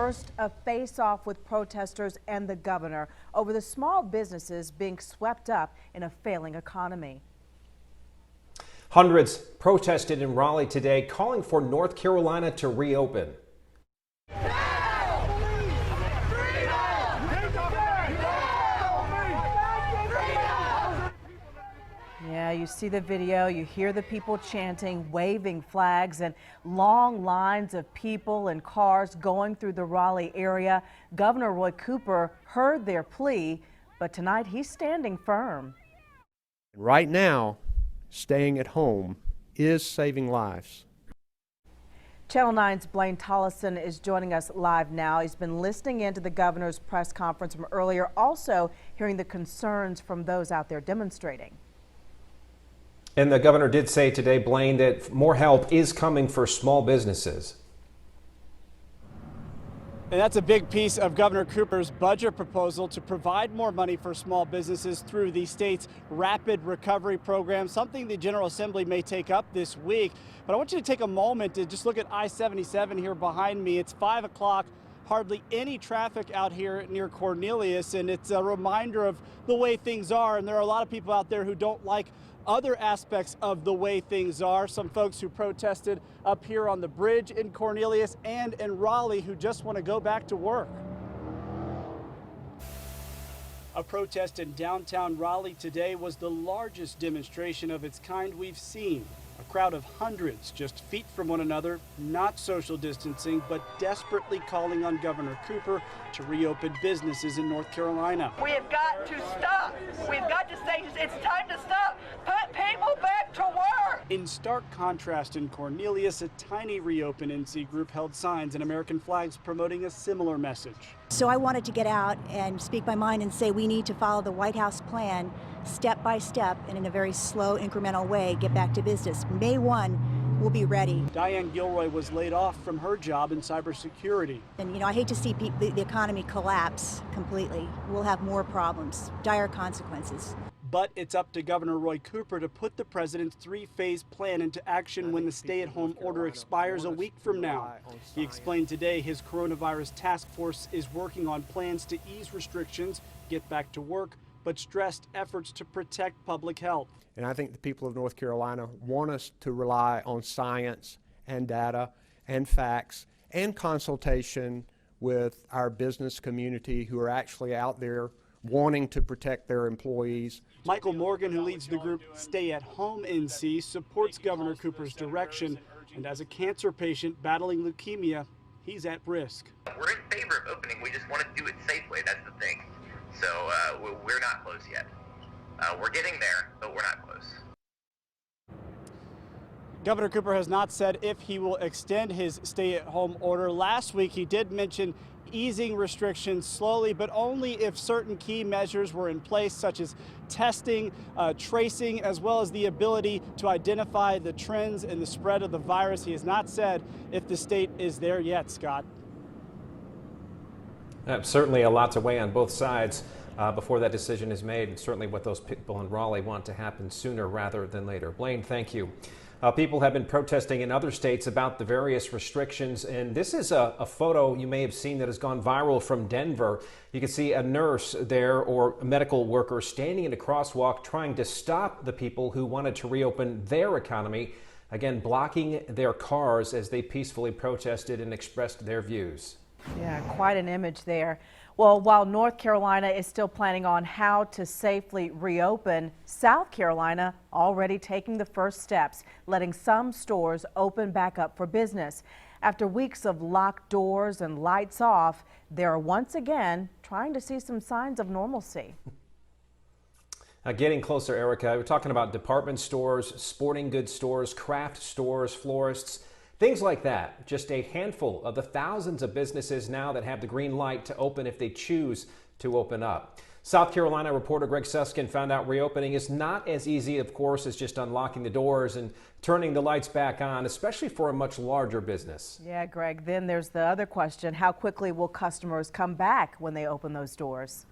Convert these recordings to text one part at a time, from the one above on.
first a face-off with protesters and the governor over the small businesses being swept up in a failing economy. Hundreds protested in Raleigh today, calling for North Carolina to reopen. Yeah, you see the video, you hear the people chanting, waving flags, and long lines of people and cars going through the Raleigh area. Governor Roy Cooper heard their plea, but tonight he's standing firm. Right now, staying at home is saving lives. Channel 9's Blaine Tollison is joining us live now. He's been listening in to the governor's press conference from earlier, also hearing the concerns from those out there demonstrating. And the governor did say today, Blaine, that more help is coming for small businesses. And that's a big piece of Governor Cooper's budget proposal to provide more money for small businesses through the state's rapid recovery program, something the General Assembly may take up this week. But I want you to take a moment to just look at I-77 here behind me. It's 5 o'clock. Hardly any traffic out here near Cornelius, and it's a reminder of the way things are. And there are a lot of people out there who don't like other aspects of the way things are. Some folks who protested up here on the bridge in Cornelius and in Raleigh who just want to go back to work. A protest in downtown Raleigh today was the largest demonstration of its kind we've seen. A crowd of hundreds just feet from one another, not social distancing, but desperately calling on Governor Cooper to reopen businesses in North Carolina. We have got to stop. We've got to say it's time to stop. Put people back to work. In stark contrast in Cornelius, a tiny Reopen NC group held signs and American flags promoting a similar message. So I wanted to get out and speak my mind and say we need to follow the White House plan step by step and in a very slow, incremental way, get back to business. May 1, we'll be ready. Diane Gilroy was laid off from her job in cybersecurity. And, you know, I hate to see the economy collapse completely. We'll have more problems, dire consequences. But it's up to Governor Roy Cooper to put the president's three-phase plan into action when the stay-at-home order expires a week from now. He explained today his coronavirus task force is working on plans to ease restrictions, get back to work, but stressed efforts to protect public health. And I think the people of North Carolina want us to rely on science and data and facts and consultation with our business community who are actually out there wanting to protect their employees. Michael Morgan, who leads the group Stay at Home NC, supports Governor Cooper's direction, and as a cancer patient battling leukemia, he's at risk. We're in favor of opening, we just want to do it safely, that's the thing. So we're not close yet. We're getting there, but we're not close. Governor Cooper has not said if he will extend his stay-at-home order. Last week he did mention easing restrictions slowly, but only if certain key measures were in place, such as testing, tracing, as well as the ability to identify the trends and the spread of the virus. He has not said if the state is there yet, Scott. Certainly a lot to weigh on both sides before that decision is made, and certainly what those people in Raleigh want to happen sooner rather than later. Blaine, thank you. People have been protesting in other states about the various restrictions, and this is a photo you may have seen that has gone viral from Denver. You can see a nurse there or a medical worker standing in a crosswalk trying to stop the people who wanted to reopen their economy, again blocking their cars as they peacefully protested and expressed their views. Yeah, quite an image there. Well, while North Carolina is still planning on how to safely reopen, South Carolina already taking the first steps, letting some stores open back up for business. After weeks of locked doors and lights off, they're once again trying to see some signs of normalcy. Getting closer, Erica. We're talking about department stores, sporting goods stores, craft stores, florists, things like that. Just a handful of the thousands of businesses now that have the green light to open if they choose to open up. South Carolina reporter Greg Suskin found out reopening is not as easy, of course, as just unlocking the doors and turning the lights back on, especially for a much larger business. Yeah, Greg, then there's the other question. How quickly will customers come back when they open those doors?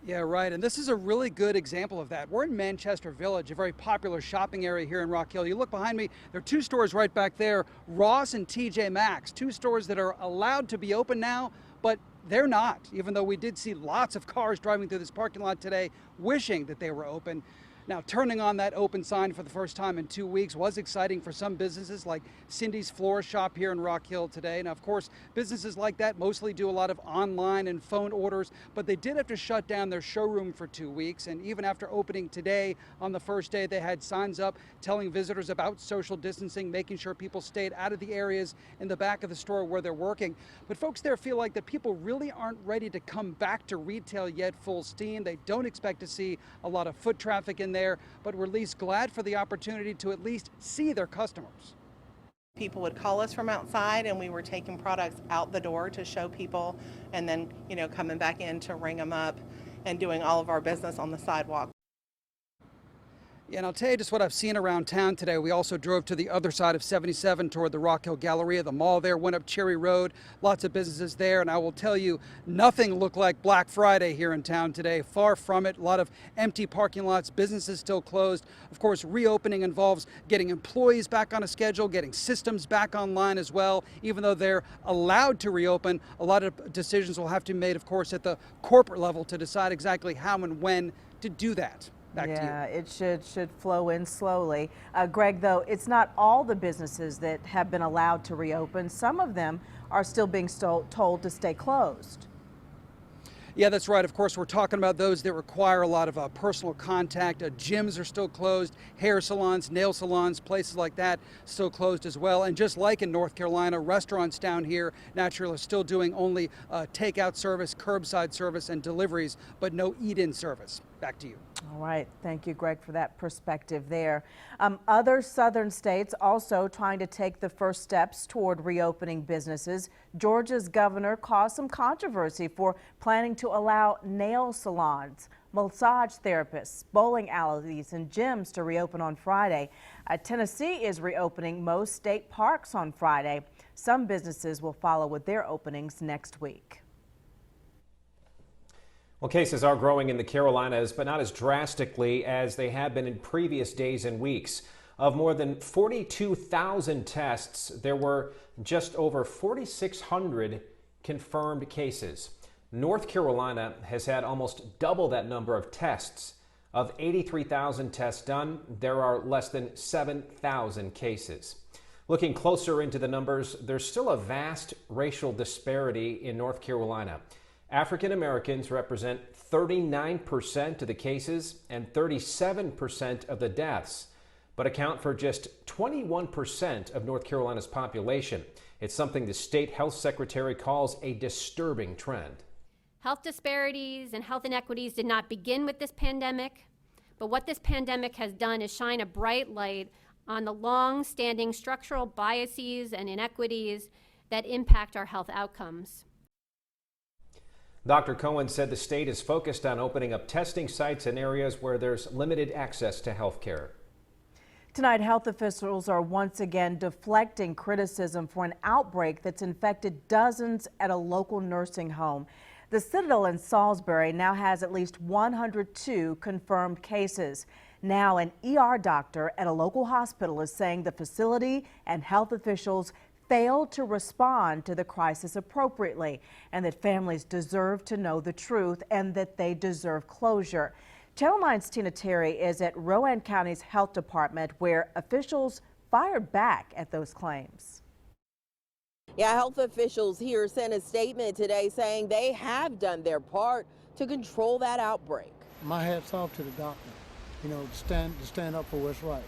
Yeah, right. And this is a really good example of that. We're in Manchester Village, a very popular shopping area here in Rock Hill. You look behind me, there are two stores right back there, Ross and TJ Maxx, two stores that are allowed to be open now, but they're not, even though we did see lots of cars driving through this parking lot today wishing that they were open. Now, turning on that open sign for the first time in 2 weeks was exciting for some businesses like Cindy's Floor Shop here in Rock Hill today. Now, of course, businesses like that mostly do a lot of online and phone orders, but they did have to shut down their showroom for 2 weeks. And even after opening today, on the first day, they had signs up telling visitors about social distancing, making sure people stayed out of the areas in the back of the store where they're working. But folks there feel like that people really aren't ready to come back to retail yet full steam. They don't expect to see a lot of foot traffic in there, but we're at least glad for the opportunity to at least see their customers. People would call us from outside and we were taking products out the door to show people and then, coming back in to ring them up and doing all of our business on the sidewalk. Yeah, and I'll tell you just what I've seen around town today. We also drove to the other side of 77 toward the Rock Hill Galleria, the mall there, went up Cherry Road, lots of businesses there. And I will tell you, nothing looked like Black Friday here in town today. Far from it. A lot of empty parking lots, businesses still closed. Of course, reopening involves getting employees back on a schedule, getting systems back online as well. Even though they're allowed to reopen, a lot of decisions will have to be made, of course, at the corporate level to decide exactly how and when to do that. Back to you. Yeah, it should flow in slowly. Greg, though, it's not all the businesses that have been allowed to reopen. Some of them are still being told to stay closed. Yeah, that's right. Of course, we're talking about those that require a lot of personal contact. Gyms are still closed, hair salons, nail salons, places like that still closed as well. And just like in North Carolina, restaurants down here naturally are still doing only takeout service, curbside service, and deliveries, but no eat-in service. Back to you. All right. Thank you, Greg, for that perspective there. Other southern states also trying to take the first steps toward reopening businesses. Georgia's governor caused some controversy for planning to allow nail salons, massage therapists, bowling alleys, and gyms to reopen on Friday. Tennessee is reopening most state parks on Friday. Some businesses will follow with their openings next week. Well, cases are growing in the Carolinas, but not as drastically as they have been in previous days and weeks. Of more than 42,000 tests, there were just over 4,600 confirmed cases. North Carolina has had almost double that number of tests. Of 83,000 tests done, there are less than 7,000 cases. Looking closer into the numbers, there's still a vast racial disparity in North Carolina. African Americans represent 39% of the cases and 37% of the deaths, but account for just 21% of North Carolina's population. It's something the state health secretary calls a disturbing trend. Health disparities and health inequities did not begin with this pandemic, but what this pandemic has done is shine a bright light on the long-standing structural biases and inequities that impact our health outcomes. Dr. Cohen said the state is focused on opening up testing sites in areas where there's limited access to health care. Tonight, health officials are once again deflecting criticism for an outbreak that's infected dozens at a local nursing home. The Citadel in Salisbury now has at least 102 confirmed cases. Now, an ER doctor at a local hospital is saying the facility and health officials failed to respond to the crisis appropriately, and that families deserve to know the truth and that they deserve closure. Channel 9's Tina Terry is at Rowan County's health department, where officials fired back at those claims. Yeah, health officials here sent a statement today saying they have done their part to control that outbreak. My hat's off to the doctor, to stand up for what's right.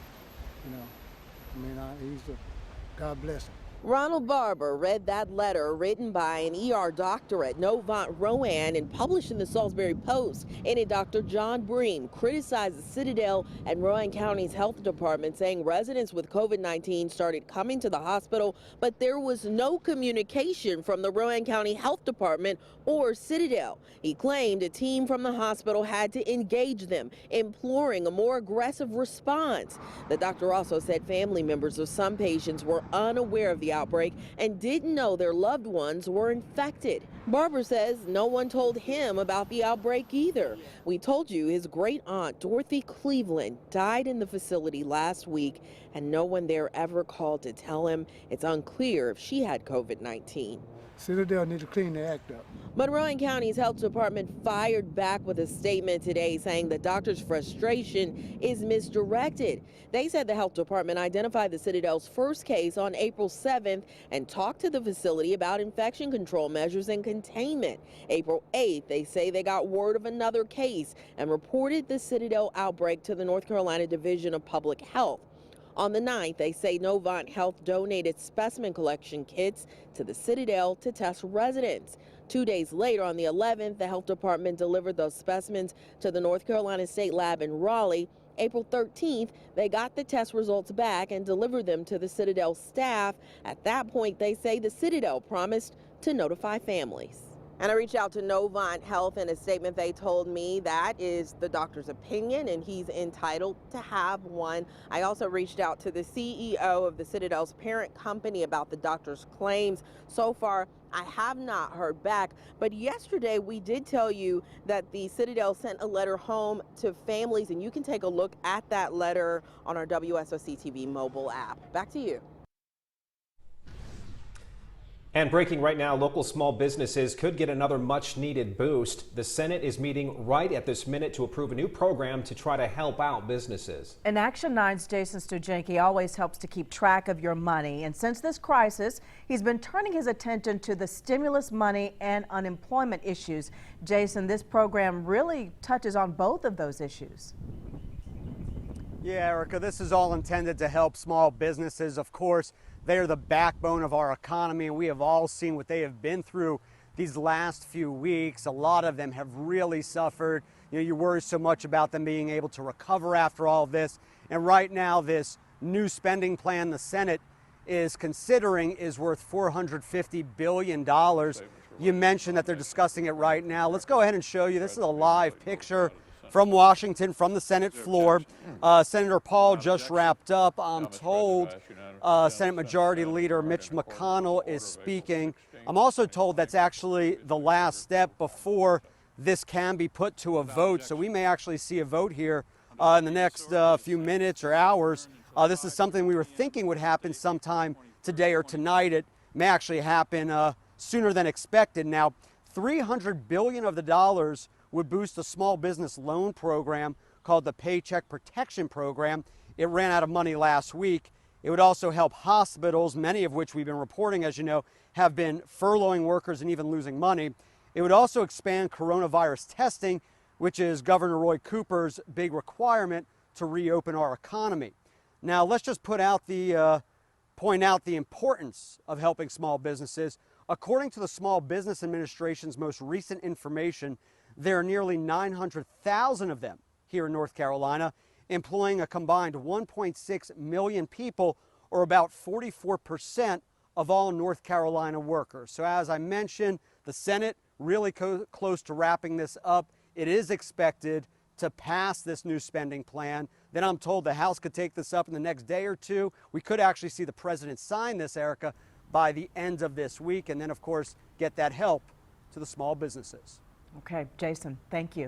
God bless him. Ronald Barber read that letter written by an ER doctor at Novant Rowan and published in the Salisbury Post. In it, Dr. John Bream criticized the Citadel and Rowan County's health department, saying residents with COVID-19 started coming to the hospital, but there was no communication from the Rowan County Health Department or Citadel. He claimed a team from the hospital had to engage them, imploring a more aggressive response. The doctor also said family members of some patients were unaware of the outbreak and didn't know their loved ones were infected. Barbara says no one told him about the outbreak either. We told you his great aunt, Dorothy Cleveland, died in the facility last week, and no one there ever called to tell him. It's unclear if she had COVID-19. Citadel need to clean their act up. Monroe County's health department fired back with a statement today saying the doctor's frustration is misdirected. They said the health department identified the Citadel's first case on April 7th and talked to the facility about infection control measures and containment. April 8th, they say they got word of another case and reported the Citadel outbreak to the North Carolina Division of Public Health. On the 9th, they say Novant Health donated specimen collection kits to the Citadel to test residents. 2 days later, on the 11th, the health department delivered those specimens to the North Carolina State Lab in Raleigh. April 13th, they got the test results back and delivered them to the Citadel staff. At that point, they say the Citadel promised to notify families. And I reached out to Novant Health. In a statement, they told me that is the doctor's opinion and he's entitled to have one. I also reached out to the CEO of the Citadel's parent company about the doctor's claims. So far, I have not heard back, but yesterday we did tell you that the Citadel sent a letter home to families, and you can take a look at that letter on our WSOC TV mobile app. Back to you. And breaking right now, local small businesses could get another much-needed boost. The Senate is meeting right at this minute to approve a new program to try to help out businesses. And Action 9's Jason Stujenki always helps to keep track of your money. And since this crisis, he's been turning his attention to the stimulus money and unemployment issues. Jason, this program really touches on both of those issues. Yeah, Erica, this is all intended to help small businesses. Of course, they are the backbone of our economy, and we have all seen what they have been through these last few weeks. A lot of them have really suffered. You worry so much about them being able to recover after all of this. And right now, this new spending plan the Senate is considering is worth $450 billion. You mentioned that they're discussing it right now. Let's go ahead and show you. This is a live picture from Washington, from the Senate floor. Senator Paul just wrapped up. I'm told Senate Majority Leader Mitch McConnell is speaking. I'm also told that's actually the last step before this can be put to a vote. So we may actually see a vote here in the next few minutes or hours. This is something we were thinking would happen sometime today or tonight. It may actually happen sooner than expected. Now, $300 billion of the dollars would boost a small business loan program called the Paycheck Protection Program. It ran out of money last week. It would also help hospitals, many of which we've been reporting, as you know, have been furloughing workers and even losing money. It would also expand coronavirus testing, which is Governor Roy Cooper's big requirement to reopen our economy. Now, let's just point out the importance of helping small businesses. According to the Small Business Administration's most recent information, there are nearly 900,000 of them here in North Carolina, employing a combined 1.6 million people, or about 44% of all North Carolina workers. So as I mentioned, the Senate really close to wrapping this up. It is expected to pass this new spending plan. Then I'm told the House could take this up in the next day or two. We could actually see the president sign this, Erica, by the end of this week, and then, of course, get that help to the small businesses. Okay, Jason, thank you.